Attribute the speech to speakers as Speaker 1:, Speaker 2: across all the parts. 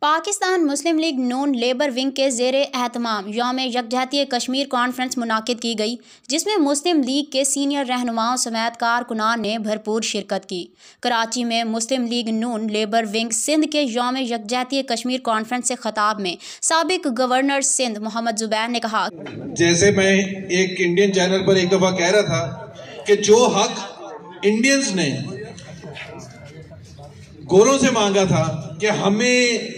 Speaker 1: पाकिस्तान मुस्लिम league नून labour wing के ज़ेरे एहतमाम यौम यकजहती कश्मीर कॉन्फ्रेंस मुनाकिद की गई, जिसमें मुस्लिम लीग के सीनियर रहनुमाओं समेत कारकुनान ने भरपूर शिरकत की। कराची में मुस्लिम लीग नून लेबर विंग सिंध के यौम यकजहती कश्मीर कॉन्फ्रेंस से खिताब में साबिक गवर्नर सिंध मोहम्मद जुबैर ने कहा,
Speaker 2: जैसे मैं एक इंडियन चैनल पर एक दफ़ा कह रहा था कि जो हक इंडियंस ने गोरों से मांगा था कि हमें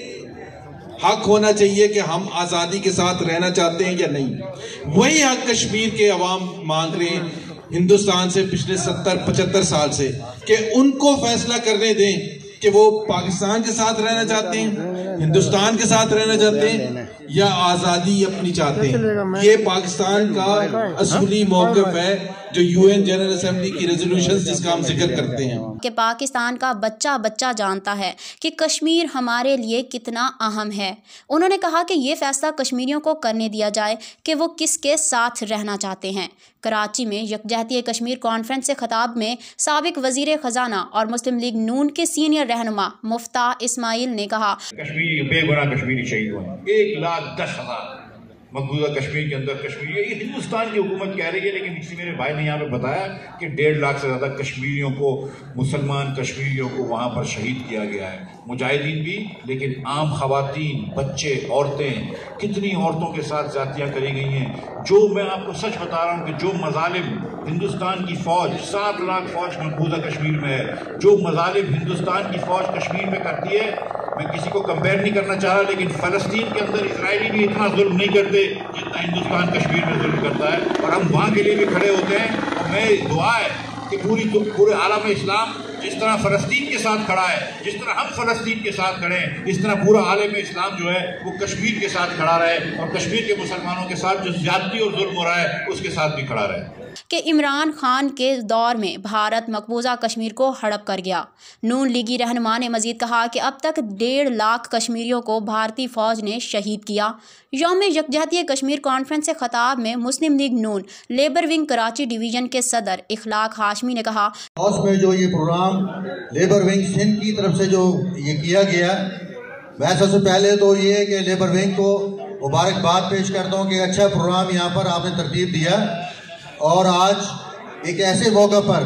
Speaker 2: हक होना चाहिए कि हम आज़ादी के साथ रहना चाहते हैं या नहीं, वही हक कश्मीर के अवाम मांग रहे हैं हिंदुस्तान से पिछले 70-75 साल से कि उनको फैसला करने दें कि वो पाकिस्तान के साथ रहना चाहते हैं, हिंदुस्तान के साथ रहना चाहते हैं या आज़ादी अपनी चाहते हैं। ये पाकिस्तान का असूली मौक़िफ़ है जो यूएन जनरल असेंबली की रेजोल्यूशंस जिसका हम जिक्र करते हैं
Speaker 1: कि पाकिस्तान का बच्चा बच्चा जानता है कि कश्मीर हमारे लिए कितना अहम है। उन्होंने कहा कि ये फैसला कश्मीरियों को करने दिया जाए कि वो किसके साथ रहना चाहते हैं। कराची में यकजहती कश्मीर कॉन्फ्रेंस से खिताब में साबिक वज़ीर ख़जाना और मुस्लिम लीग नून के सीनियर रहनुमा मुफ्ता इस्माइल ने कहा,
Speaker 3: कश्मीरी बेगुनाह कश्मीरी शहीद हुए 1,10,000 मकबूजा कश्मीर के अंदर कश्मीरी, ये हिंदुस्तान की हुकूमत कह रही है, लेकिन किसी मेरे भाई ने यहाँ पे बताया कि 1.5 लाख से ज़्यादा कश्मीरियों को, मुसलमान कश्मीरियों को वहाँ पर शहीद किया गया है। मुजाहिदीन भी, लेकिन आम खवातीन, बच्चे, औरतें, कितनी औरतों के साथ ज़्यादतियाँ करी गई हैं। जो मैं आपको सच बता रहा हूँ कि जो मजालिम हिंदुस्तान की फ़ौज, 7 लाख फ़ौज मकबूजा कश्मीर में है, जो मजालिम हिंदुस्तान की फ़ौज कश्मीर में करती है, मैं किसी को कंपेयर नहीं करना चाह रहा, लेकिन फ़लस्तीन के अंदर इजरायली भी इतना जुल्म नहीं करते जितना हिंदुस्तान कश्मीर में जुल्म करता है, और हम वहाँ के लिए भी खड़े होते हैं। और मैं दुआ है कि पूरे आलम इस्लाम जिस तरह फ़लस्तीन के साथ खड़ा है, जिस तरह हम फ़लस्तीन के साथ खड़े हैं, इस तरह पूरा आलम इस्लाम जो है वो कश्मीर के साथ खड़ा रहे और कश्मीर के मुसलमानों के साथ जो ज़्यादती और जुल्म हो रहा है उसके साथ भी खड़ा रहे।
Speaker 1: कि इमरान खान के दौर में भारत मकबूजा कश्मीर को हड़प कर गया। नून लीगी रहनुमा ने मजीद कहा कि अब तक 1.5 लाख कश्मीरियों को भारतीय फ़ौज ने शहीद किया। यौम यकजहती कश्मीर कॉन्फ्रेंस से खिताब में मुस्लिम लीग नून लेबर विंग कराची डिवीज़न के सदर इखलाक हाशमी ने कहा,
Speaker 4: में जो ये प्रोग्राम लेबर विंग सिंध की तरफ से जो ये किया गया, मैं सबसे पहले तो ये कि लेबर विंग को मुबारकबाद पेश करता हूँ कि अच्छा प्रोग्राम यहाँ पर आपने तरतीब दिया, और आज एक ऐसे मौके पर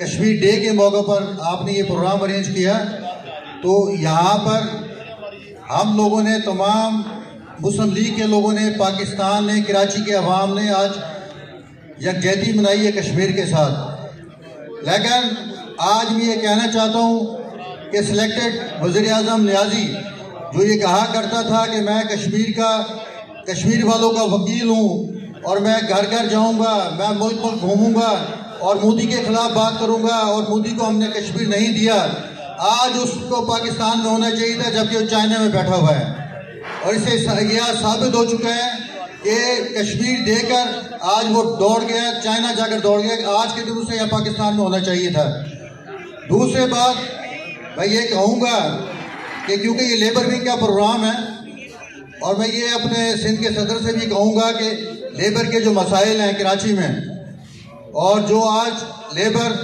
Speaker 4: कश्मीर डे के मौके पर आपने ये प्रोग्राम अरेंज किया। तो यहाँ पर हम लोगों ने, तमाम मुस्लिम लीग के लोगों ने, पाकिस्तान ने, कराची के अवाम ने आज यकजहती मनाई है कश्मीर के साथ। लेकिन आज मैं ये कहना चाहता हूँ कि सिलेक्टेड वज़ीर आज़म नियाज़ी जो ये कहा करता था कि मैं कश्मीर वालों का वकील हूँ और मैं घर घर जाऊंगा, मैं मुल्क घूमूंगा और मोदी के खिलाफ बात करूंगा और मोदी को हमने कश्मीर नहीं दिया, आज उसको पाकिस्तान में होना चाहिए था जबकि वो चाइना में बैठा हुआ है। और इससे यह साबित हो चुका है कि कश्मीर देकर आज वो दौड़ गया, चाइना जाकर दौड़ गया। आज के दिन उसे यहाँ पाकिस्तान में होना चाहिए था। दूसरी बात मैं ये कहूँगा कि क्योंकि ये लेबर विंग का प्रोग्राम है, और मैं ये अपने सिंध के सदर से भी कहूँगा कि लेबर के जो मसाइल हैं कराची में, और जो आज लेबर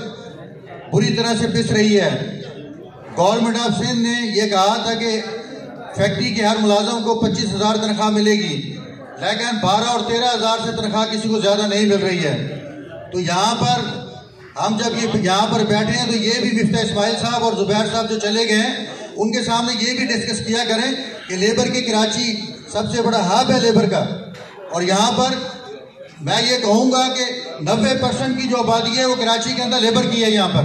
Speaker 4: बुरी तरह से पिस रही है, गवर्नमेंट ऑफ सिंध ने ये कहा था कि फैक्ट्री के हर मुलाजम को 25,000 तनख्वाह मिलेगी, लेकिन 12 और 13,000 से तनख्वाह किसी को ज़्यादा नहीं मिल रही है। तो यहाँ पर हम जब ये यहाँ पर बैठे हैं तो ये भी मुफ्ती इस्माइल साहब और जुबैर साहब जो चले गए हैं उनके सामने ये भी डिस्कस किया करें कि लेबर की कराची सबसे बड़ा हब है लेबर का, और यहाँ पर मैं ये कहूँगा कि 90% की जो आबादी है वो कराची के अंदर लेबर की है यहाँ पर।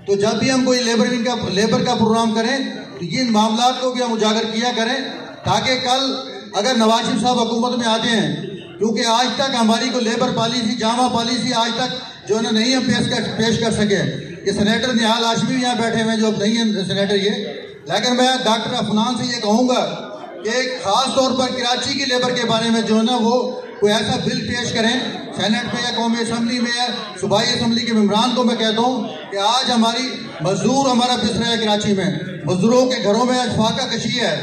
Speaker 4: तो जब भी हम कोई लेबर का प्रोग्राम करें तो इन मामला को भी हम उजागर किया करें, ताकि कल अगर नवाज शरीफ साहब हुकूमत में आते हैं, क्योंकि आज तक हमारी को लेबर पॉलिसी, जामा पॉलिसी आज तक जो है नहीं हम पेश कर सके। ये सेनेटर निहाल हाशमी यहाँ बैठे हुए हैं जो अब नहीं है सेनेटर ये, लेकिन मैं डॉक्टर अफनान से ये कहूँगा कि खास तौर पर कराची की लेबर के बारे में जो है ना वो कोई ऐसा बिल पेश करें सेनेट में या कौमी असम्बली में या सूबाई असम्बली के मेम्बरान को मैं कहता हूँ कि आज हमारी मजदूर हमारा पिस रहा है कराची में, मजदूरों के घरों में आज फाका कशी है।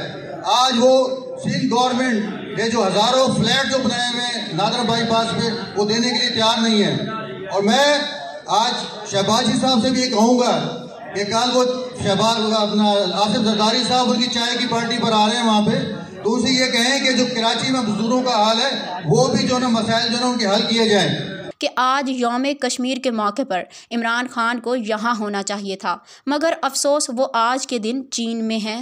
Speaker 4: आज वो सिंध गवर्नमेंट ने जो हज़ारों फ्लैट जो बनाए हुए हैं नादर बाईपास पे वो देने के लिए तैयार नहीं है। और मैं आज शहबाजी साहब से भी ये कहूँगा कि कल वो शहबाज अपना आसिफ जरदारी साहब उनकी चाय की पार्टी पर आ रहे हैं वहाँ पे। दूसरी ये कहें कि जो कराची में मजदूरों का हाल है वो भी जो ना मसाइल जो ना उनके हल किए जाएं।
Speaker 1: कि आज यौम कश्मीर के मौके पर इमरान खान को यहाँ होना चाहिए था, मगर अफसोस वो आज के दिन चीन में हैं।